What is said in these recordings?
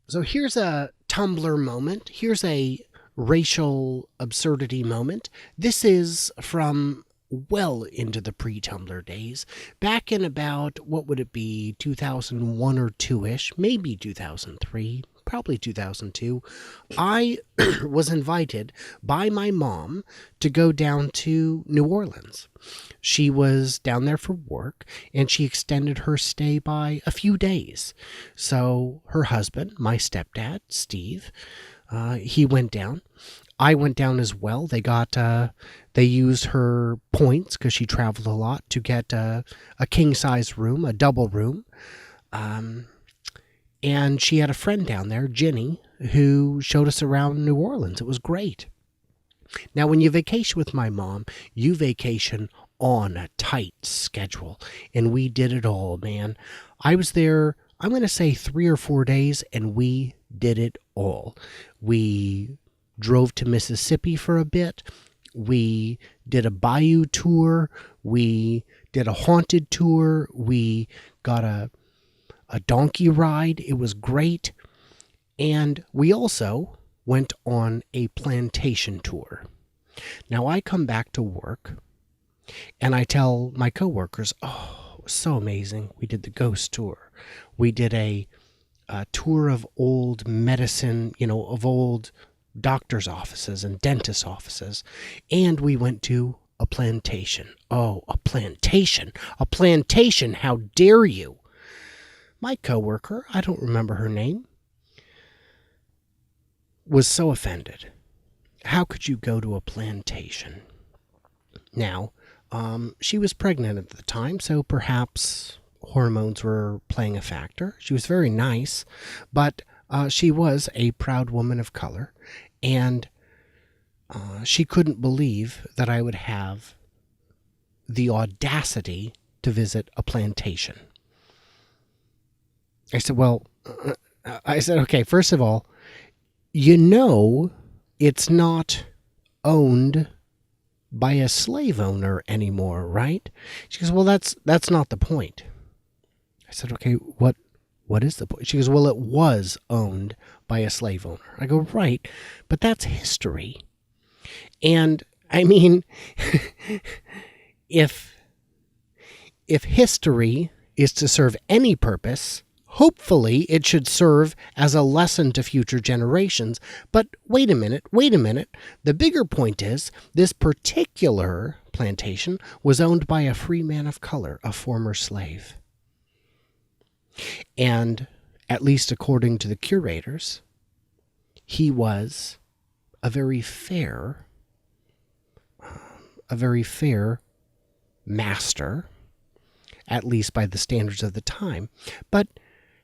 So here's a Tumblr moment. Here's a racial absurdity moment. This is from well into the pre-Tumblr days. Back in about, what would it be, 2001 or 2-ish, maybe 2003, probably 2002, I was invited by my mom to go down to New Orleans. She was down there for work, and she extended her stay by a few days. So her husband, my stepdad, Steve, he went down. I went down as well. They used her points because she traveled a lot to get a king size room, a double room. And she had a friend down there, Jenny, who showed us around New Orleans. It was great. Now, when you vacation with my mom, you vacation on a tight schedule. And we did it all, man. I was there, I'm going to say 3 or 4 days, and we did it all. We drove to Mississippi for a bit. We did a bayou tour. We did a haunted tour. We got a donkey ride. It was great. And we also went on a plantation tour. Now I come back to work and I tell my coworkers, oh, it was so amazing. We did the ghost tour. We did a tour of old medicine, of old doctor's offices and dentist offices. And we went to a plantation. Oh, a plantation. A plantation. How dare you? My coworker, I don't remember her name, was so offended. How could you go to a plantation? Now, she was pregnant at the time, so perhaps hormones were playing a factor. She was very nice, but she was a proud woman of color, and she couldn't believe that I would have the audacity to visit a plantation. I said, okay, first of all, it's not owned by a slave owner anymore, right? She goes, well, that's not the point. I said, okay, what is the point? She goes, well, it was owned by a slave owner. I go, right, but that's history. And I mean, if history is to serve any purpose, hopefully it should serve as a lesson to future generations. But wait a minute. The bigger point is this particular plantation was owned by a free man of color, a former slave. And at least according to the curators, he was a very fair master, at least by the standards of the time. But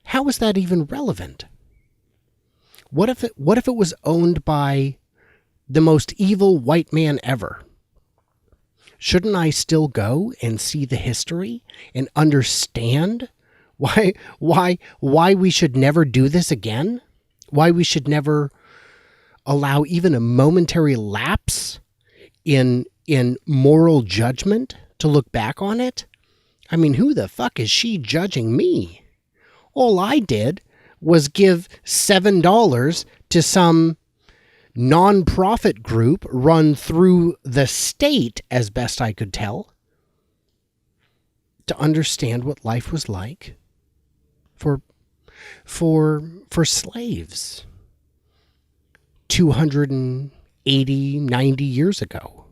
how is that even relevant? What if it was owned by the most evil white man ever? Shouldn't I still go and see the history and understand why we should never do this again? Why we should never allow even a momentary lapse in moral judgment to look back on it? I mean, who the fuck is she judging me? All I did was give $7 to some nonprofit group run through the state, as best I could tell, to understand what life was like for slaves 280, 90 years ago.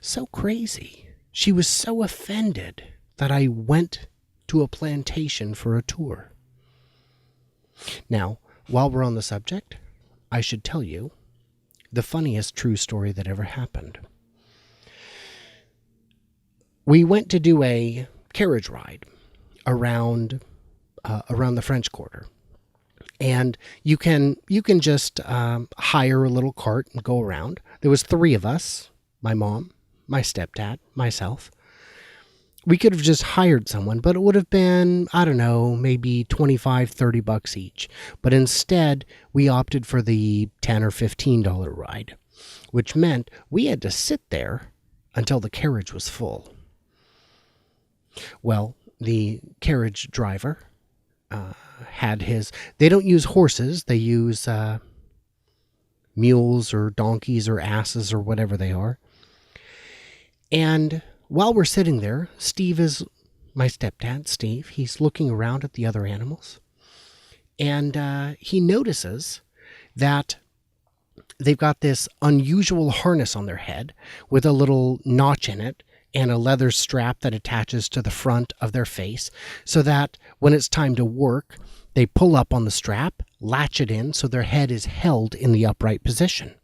So crazy. She was so offended that I went to a plantation for a tour. Now, while we're on the subject, I should tell you the funniest true story that ever happened. We went to do a carriage ride around the French Quarter. And you can just hire a little cart and go around. There was 3 of us, my mom, my stepdad, myself. We could have just hired someone, but it would have been, I don't know, maybe $25, $30 each. But instead, we opted for the $10 or $15 ride, which meant we had to sit there until the carriage was full. Well, the carriage driver had his. They don't use horses. They use mules or donkeys or asses or whatever they are. And while we're sitting there, Steve is my stepdad, Steve. He's looking around at the other animals. And he notices that they've got this unusual harness on their head with a little notch in it and a leather strap that attaches to the front of their face, so that when it's time to work, they pull up on the strap, latch it in so their head is held in the upright position.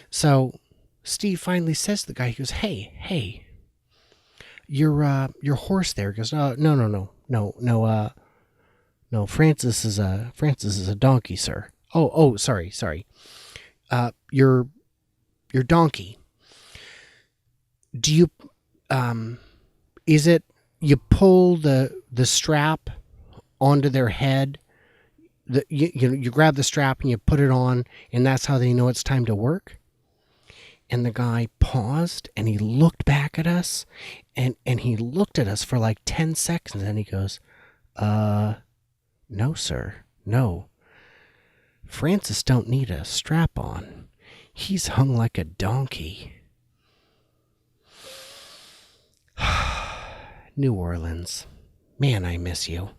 So Steve finally says to the guy, he goes, hey, your horse there. He goes, no, Francis is a donkey, sir. Oh, sorry. Your donkey. Do you, is it, you pull the strap onto their head, you grab the strap and you put it on, and that's how they know it's time to work? And the guy paused and he looked back at us, and he looked at us for like 10 seconds, and he goes, no, sir, no. Francis don't need a strap on. He's hung like a donkey. New Orleans. Man, I miss you.